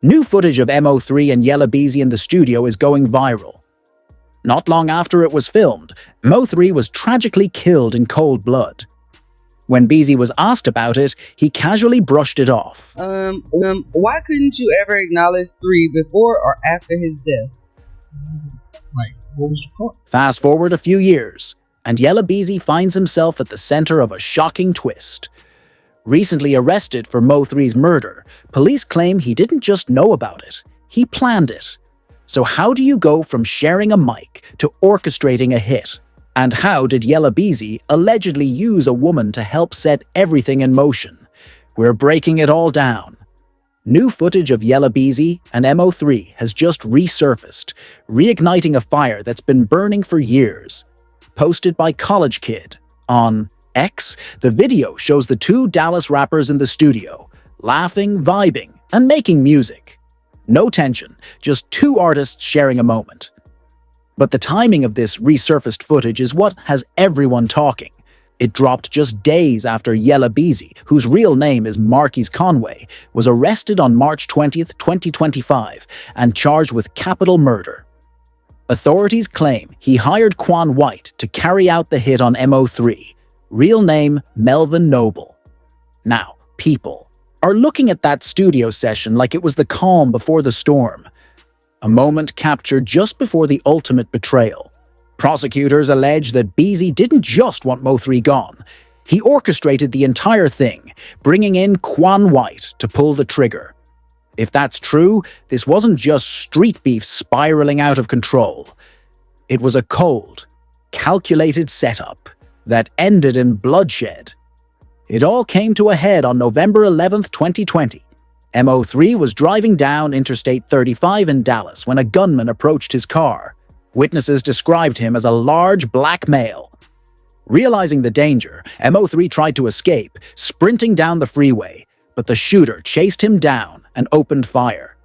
New footage of MO3 and Yella Beezy in the studio is going viral. Not long after it was filmed, MO3 was tragically killed in cold blood. When Beezy was asked about it, he casually brushed it off. Why couldn't you ever acknowledge 3 before or after his death? Like, what was the point? Fast forward a few years, and Yella Beezy finds himself at the center of a shocking twist. Recently arrested for MO3's murder, police claim he didn't just know about it, he planned it. So how do you go from sharing a mic to orchestrating a hit? And how did Yella Beezy allegedly use a woman to help set everything in motion? We're breaking it all down. New footage of Yella Beezy and MO3 has just resurfaced, reigniting a fire that's been burning for years. Posted by College Kid on X, the video shows the 2 Dallas rappers in the studio, laughing, vibing, and making music. No tension, just 2 artists sharing a moment. But the timing of this resurfaced footage is what has everyone talking. It dropped just days after Yella Beezy, whose real name is Marquise Conway, was arrested on March 20th, 2025, and charged with capital murder. Authorities claim he hired Quan White to carry out the hit on MO3, real name Melvin Noble. Now, people are looking at that studio session like it was the calm before the storm. A moment captured just before the ultimate betrayal. Prosecutors allege that Beezy didn't just want MO3 gone. He orchestrated the entire thing, bringing in Quan White to pull the trigger. If that's true, this wasn't just street beef spiraling out of control. It was a cold, calculated setup that ended in bloodshed. It all came to a head on November 11th, 2020. MO3 was driving down Interstate 35 in Dallas when a gunman approached his car. Witnesses described him as a large black male. Realizing the danger, MO3 tried to escape, sprinting down the freeway, but the shooter chased him down and opened fire.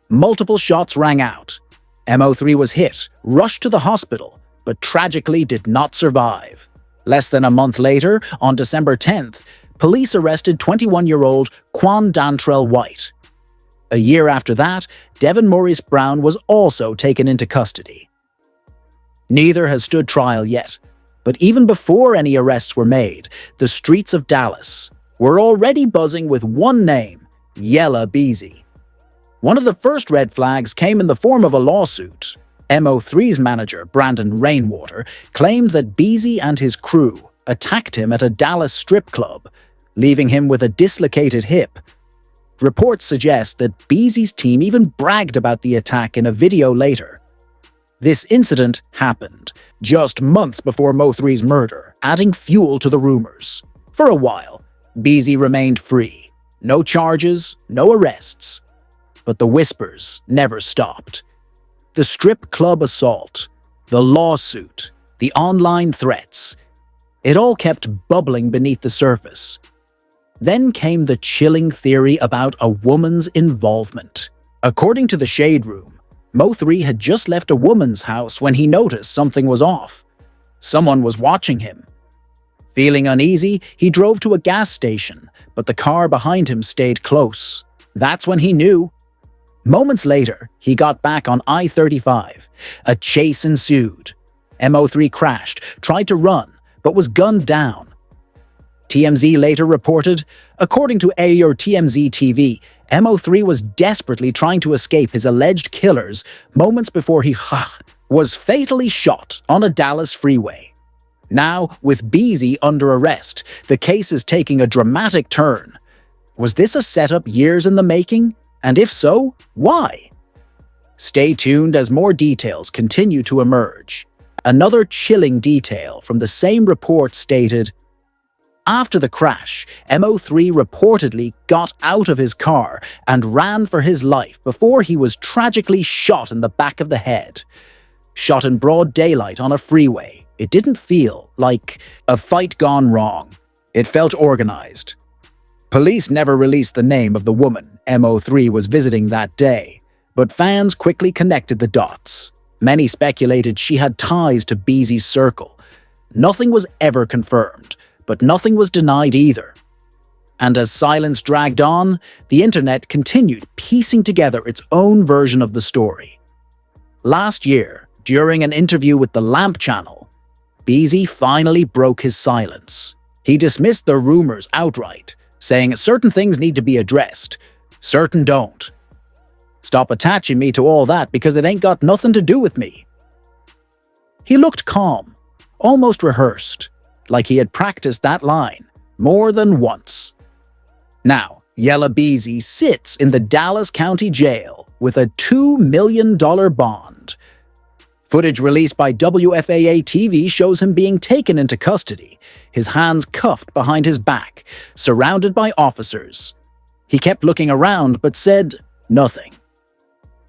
Multiple shots rang out. MO3 was hit, rushed to the hospital, but tragically did not survive. Less than a month later, on December 10th, police arrested 21-year-old Quan Dantrell White. A year after that, Devin Maurice Brown was also taken into custody. Neither has stood trial yet, but even before any arrests were made, the streets of Dallas were already buzzing with one name, Yella Beezy. One of the first red flags came in the form of a lawsuit. MO3's manager, Brandon Rainwater, claimed that Beezy and his crew attacked him at a Dallas strip club, leaving him with a dislocated hip. Reports suggest that Beezy's team even bragged about the attack in a video later. This incident happened just months before MO3's murder, adding fuel to the rumors. For a while, Beezy remained free. No charges, no arrests. But the whispers never stopped. The strip club assault, the lawsuit, the online threats. It all kept bubbling beneath the surface. Then came the chilling theory about a woman's involvement. According to the Shade Room, MO3 had just left a woman's house when he noticed something was off. Someone was watching him. Feeling uneasy, he drove to a gas station, but the car behind him stayed close. That's when he knew. Moments later, he got back on I-35. A chase ensued. MO3 crashed, tried to run, but was gunned down. TMZ later reported, according to TMZ TV, MO3 was desperately trying to escape his alleged killers moments before he was fatally shot on a Dallas freeway. Now, with Beezy under arrest, the case is taking a dramatic turn. Was this a setup years in the making? And if so, why? Stay tuned as more details continue to emerge. Another chilling detail from the same report stated, after the crash, MO3 reportedly got out of his car and ran for his life before he was tragically shot in the back of the head. Shot in broad daylight on a freeway, it didn't feel like a fight gone wrong. It felt organized. Police never released the name of the woman MO3 was visiting that day, but fans quickly connected the dots. Many speculated she had ties to Beezy's circle. Nothing was ever confirmed, but nothing was denied either. And as silence dragged on, the internet continued piecing together its own version of the story. Last year, during an interview with the Lamp channel, Beezy finally broke his silence. He dismissed the rumors outright, saying certain things need to be addressed, certain don't. Stop attaching me to all that because it ain't got nothing to do with me. He looked calm, almost rehearsed, like he had practiced that line more than once. Now, Yella Beezy sits in the Dallas County Jail with a $2 million bond. Footage released by WFAA TV shows him being taken into custody, his hands cuffed behind his back, surrounded by officers. He kept looking around but said nothing.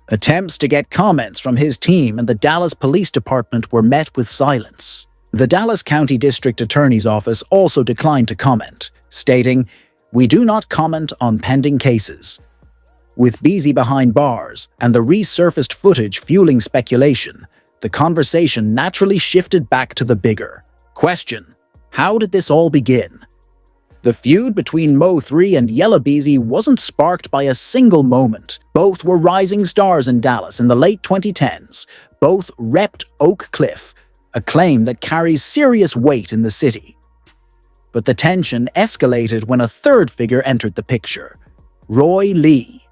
Attempts to get comments from his team and the Dallas Police Department were met with silence. The Dallas County District Attorney's Office also declined to comment, stating, "We do not comment on pending cases." With Beezy behind bars and the resurfaced footage fueling speculation, the conversation naturally shifted back to the bigger question: how did this all begin? The feud between MO3 and Yella Beezy wasn't sparked by a single moment. Both were rising stars in Dallas in the late 2010s. Both repped Oak Cliff, a claim that carries serious weight in the city. But the tension escalated when a third figure entered the picture: Roy Lee.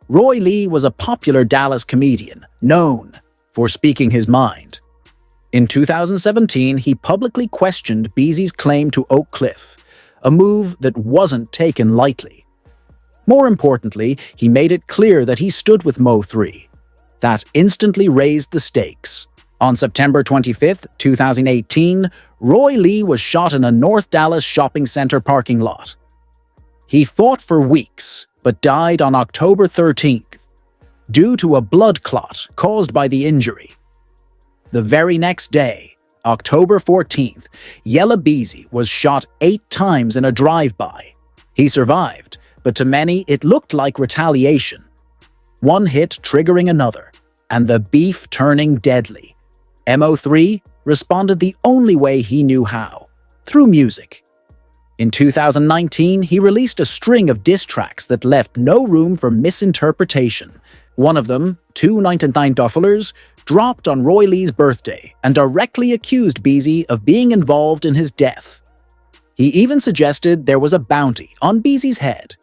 Roy Lee was a popular Dallas comedian, known for speaking his mind. In 2017, he publicly questioned Beezy's claim to Oak Cliff, a move that wasn't taken lightly. More importantly, he made it clear that he stood with MO3. That instantly raised the stakes. On September 25, 2018, Roy Lee was shot in a North Dallas shopping center parking lot. He fought for weeks, but died on October 13th, due to a blood clot caused by the injury. The very next day, October 14th, Yella Beezy was shot 8 times in a drive-by. He survived, but to many it looked like retaliation. One hit triggering another, and the beef turning deadly. MO3 responded the only way he knew how, through music. In 2019, he released a string of diss tracks that left no room for misinterpretation. One of them, 299 Dufflers, dropped on Roy Lee's birthday and directly accused Beezy of being involved in his death. He even suggested there was a bounty on Beezy's head.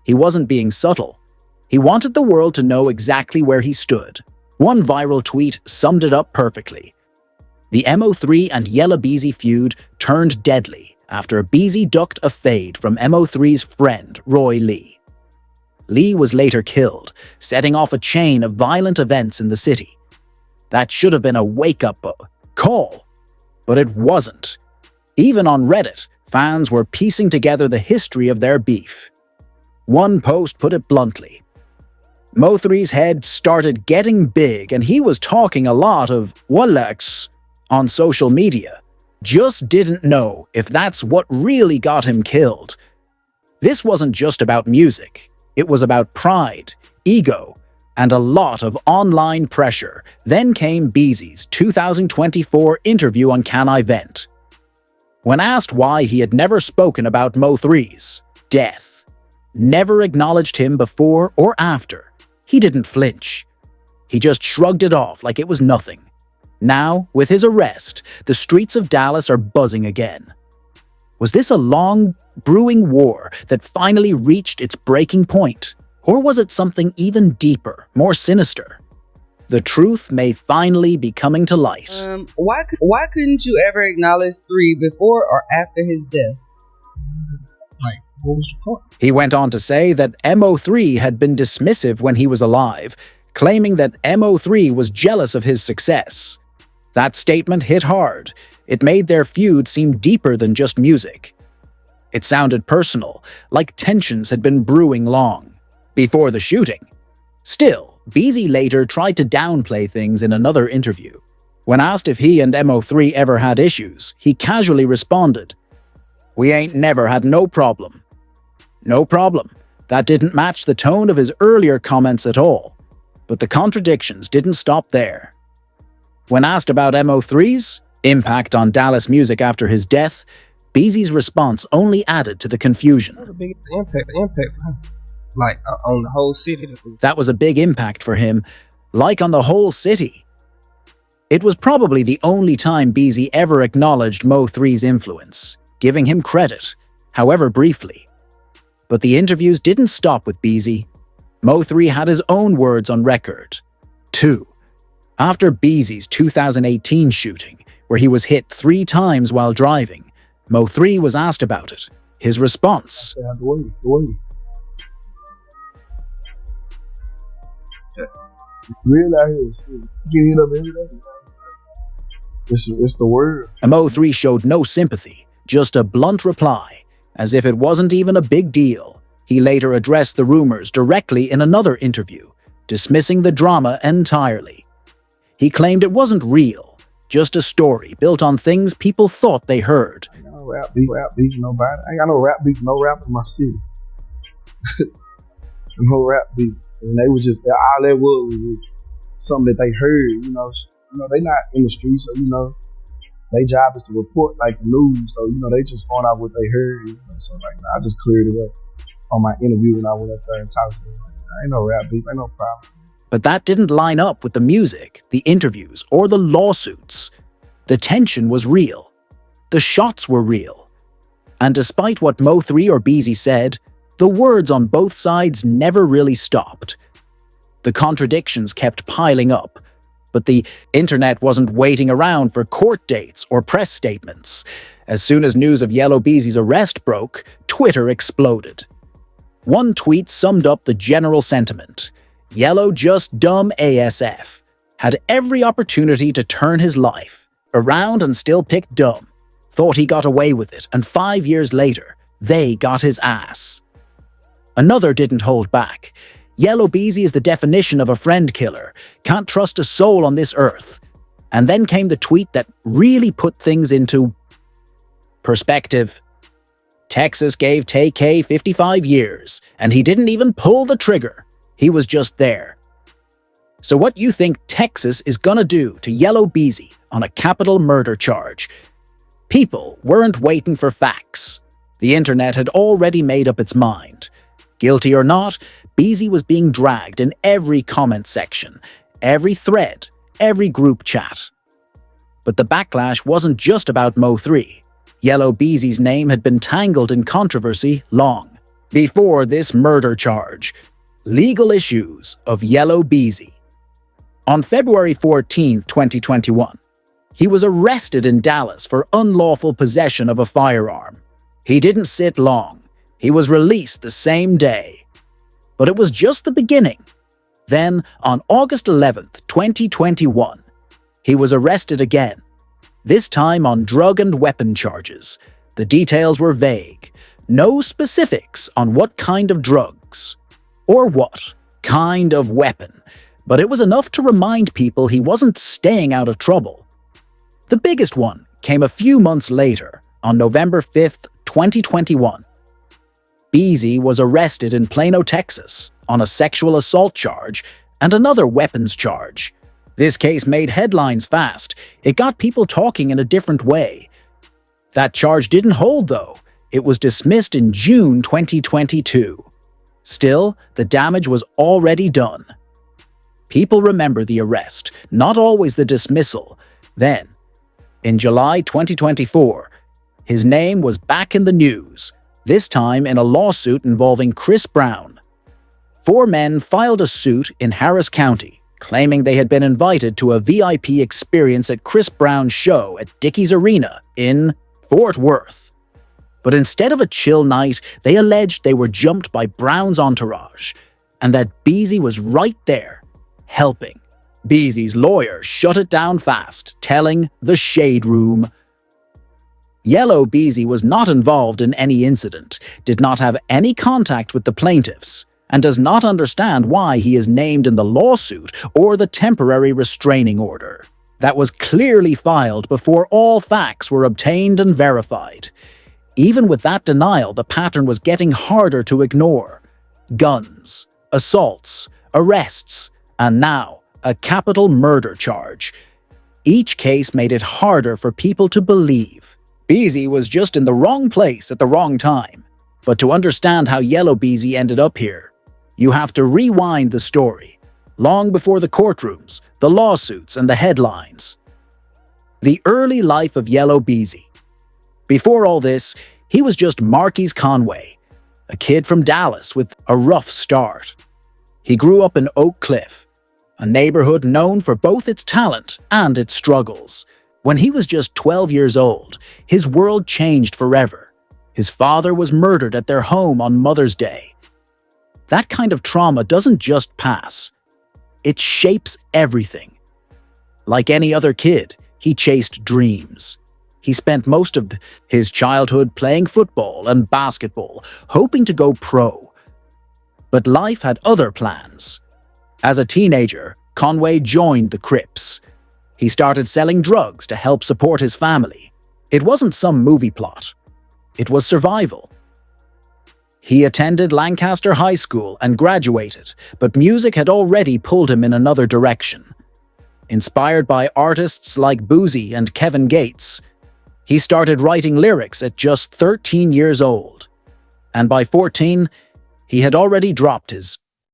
He wasn't being subtle. He wanted the world to know exactly where he stood. One viral tweet summed it up perfectly. The MO3 and Yella Beezy feud turned deadly after Beezy ducked a fade from MO3's friend, Roy Lee. Lee was later killed, setting off a chain of violent events in the city. That should have been a wake-up call, but it wasn't. Even on Reddit, fans were piecing together the history of their beef. One post put it bluntly: MO3's head started getting big and he was talking a lot of Wallaks on social media. Just didn't know if that's what really got him killed. This wasn't just about music. It was about pride, ego, and a lot of online pressure. Then came Beezy's 2024 interview on Can I Vent? When asked why he had never spoken about MO3's death, never acknowledged him before or after, he didn't flinch. He just shrugged it off like it was nothing. Now, with his arrest, the streets of Dallas are buzzing again. Was this a long, brewing war that finally reached its breaking point? Or was it something even deeper, more sinister? The truth may finally be coming to light. Why couldn't you ever acknowledge 3 before or after his death? Like, what was the point? He went on to say that MO3 had been dismissive when he was alive, claiming that MO3 was jealous of his success. That statement hit hard. It made their feud seem deeper than just music. It sounded personal, like tensions had been brewing long before the shooting. Still, Beezy later tried to downplay things in another interview. When asked if he and MO3 ever had issues, he casually responded, "We ain't never had no problem." No problem. That didn't match the tone of his earlier comments at all. But the contradictions didn't stop there. When asked about MO3's impact on Dallas music after his death, Beezy's response only added to the confusion. That was a big impact for him. Like, on the whole city. That was a big impact for him, like on the whole city. It was probably the only time Beezy ever acknowledged MO3's influence, giving him credit, however briefly. But the interviews didn't stop with Beezy. MO3 had his own words on record. 2. After Beezy's 2018 shooting, where he was hit 3 times while driving, MO3 was asked about it. His response: Real out here, getting it up every day. It's the word. MO3 showed no sympathy, just a blunt reply, as if it wasn't even a big deal. He later addressed the rumors directly in another interview, dismissing the drama entirely. He claimed it wasn't real, just a story built on things people thought they heard. I ain't got no rap beef, nobody. I ain't got no rap beef, no rapper in my city. No rap beef. And they was just, all that was something that they heard, they not in the streets, so, their job is to report like the news, so, they just found out what they heard, so like, I just cleared it up on my interview when I went up there and talked to them. Like, ain't no rap beef, ain't no problem. But that didn't line up with the music, the interviews, or the lawsuits. The tension was real. The shots were real. And despite what MO3 or Beezy said, the words on both sides never really stopped. The contradictions kept piling up, but the internet wasn't waiting around for court dates or press statements. As soon as news of Yella Beezy's arrest broke, Twitter exploded. One tweet summed up the general sentiment: Yellow just dumb ASF. Had every opportunity to turn his life around and still picked dumb. Thought he got away with it, and 5 years later, they got his ass. Another didn't hold back. Yella Beezy is the definition of a friend killer. Can't trust a soul on this earth. And then came the tweet that really put things into perspective. Texas gave Tay-K 55 years, and he didn't even pull the trigger. He was just there. So what you think Texas is gonna do to Yella Beezy on a capital murder charge? People weren't waiting for facts. The internet had already made up its mind. Guilty or not, Beezy was being dragged in every comment section, every thread, every group chat. But the backlash wasn't just about MO3. Yella Beezy's name had been tangled in controversy long before this murder charge. Legal issues of Yella Beezy. On February 14, 2021, he was arrested in Dallas for unlawful possession of a firearm. He didn't sit long. He was released the same day. But it was just the beginning. Then, on August 11, 2021, he was arrested again, this time on drug and weapon charges. The details were vague. No specifics on what kind of drugs or what kind of weapon, but it was enough to remind people he wasn't staying out of trouble. The biggest one came a few months later, on November 5, 2021. Beezy was arrested in Plano, Texas, on a sexual assault charge and another weapons charge. This case made headlines fast. It got people talking in a different way. That charge didn't hold, though. It was dismissed in June 2022. Still, the damage was already done. People remember the arrest, not always the dismissal. Then, in July 2024, his name was back in the news, this time in a lawsuit involving Chris Brown. 4 men filed a suit in Harris County, claiming they had been invited to a VIP experience at Chris Brown's show at Dickies Arena in Fort Worth. But instead of a chill night, they alleged they were jumped by Brown's entourage, and that Beezy was right there, helping. Beezy's lawyer shut it down fast, telling The Shade Room. Yella Beezy was not involved in any incident, did not have any contact with the plaintiffs, and does not understand why he is named in the lawsuit or the temporary restraining order. That was clearly filed before all facts were obtained and verified. Even with that denial, the pattern was getting harder to ignore. Guns, assaults, arrests, and now a capital murder charge. Each case made it harder for people to believe. Beezy was just in the wrong place at the wrong time. But to understand how Yella Beezy ended up here, you have to rewind the story, long before the courtrooms, the lawsuits, and the headlines. The early life of Yella Beezy. Before all this, he was just Marquise Conway, a kid from Dallas with a rough start. He grew up in Oak Cliff, a neighborhood known for both its talent and its struggles. When he was just 12 years old, his world changed forever. His father was murdered at their home on Mother's Day. That kind of trauma doesn't just pass. It shapes everything. Like any other kid, he chased dreams. He spent most of his childhood playing football and basketball, hoping to go pro. But life had other plans. As a teenager, Conway joined the Crips. He started selling drugs to help support his family. It wasn't some movie plot. It was survival. He attended Lancaster High School and graduated, but music had already pulled him in another direction. Inspired by artists like Boozy and Kevin Gates, he started writing lyrics at just 13 years old. And by 14, he had already dropped his